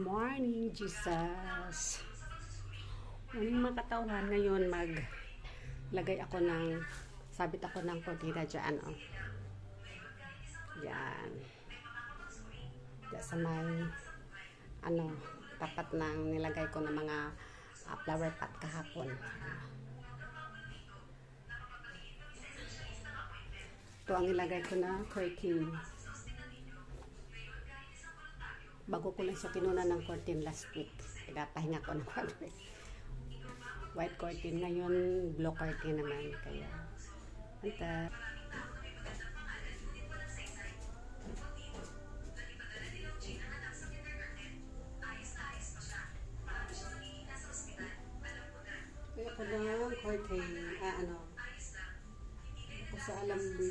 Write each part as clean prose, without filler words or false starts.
morning, Jesus. Morning mga katauhan. Ngayon maglagay ako ng, sabit ako ng kortina dyan. Oh. Yan. Diyan sa may, tapat ng nilagay ko ng mga flower pot kahapon. Ito ang nilagay ko na curtain. Bago ko lang siya kinuna ng curtain last week. Nagpahinga ko ng 1 week. White curtain. Ngayon, blue curtain naman. Kaya, anta. Kaya ko lang curtain. Ako sa alambi.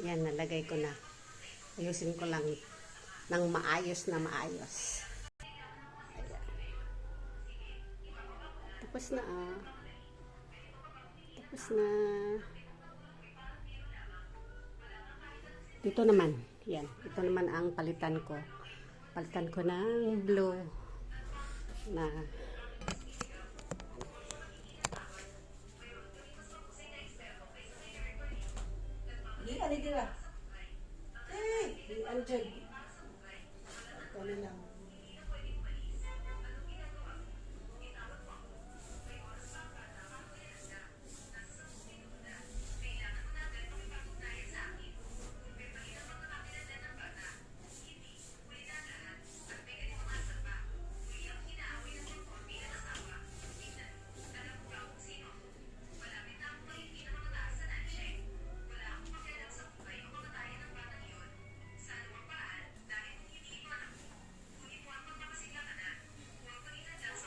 Yan, nalagay ko na. Ayusin ko lang ng maayos na maayos. Ayan. Tapos na Tapos na. Dito naman. Yan. Ito naman ang palitan ko. Palitan ko ng blue na Ano dira? Ano dyan? Ano lang?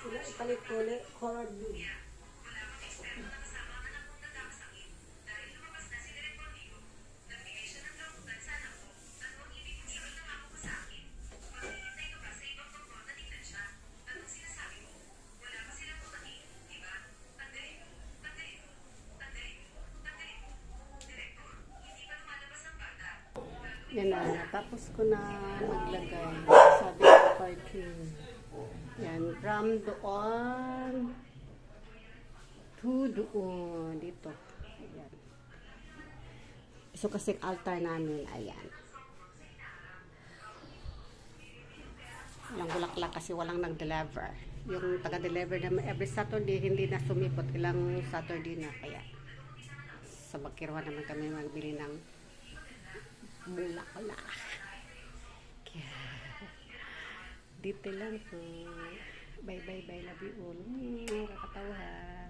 Ipalit ko ulit, color blue. yan na. Tapos ko na maglagay. Sabi ko curtain. Yan, from doon to doon. Dito. Ayan. So, kasi altar namin, ayan. Walang bulaklak kasi walang nag-deliver. Yung taga-deliver naman every Saturday, hindi na sumipot. Ilang Saturday na. Kaya, sa Bagkirwa naman kami magbili ng bulaklak. Kaya, dito lang po. Bye bye bye, love you all. Nakakatawa.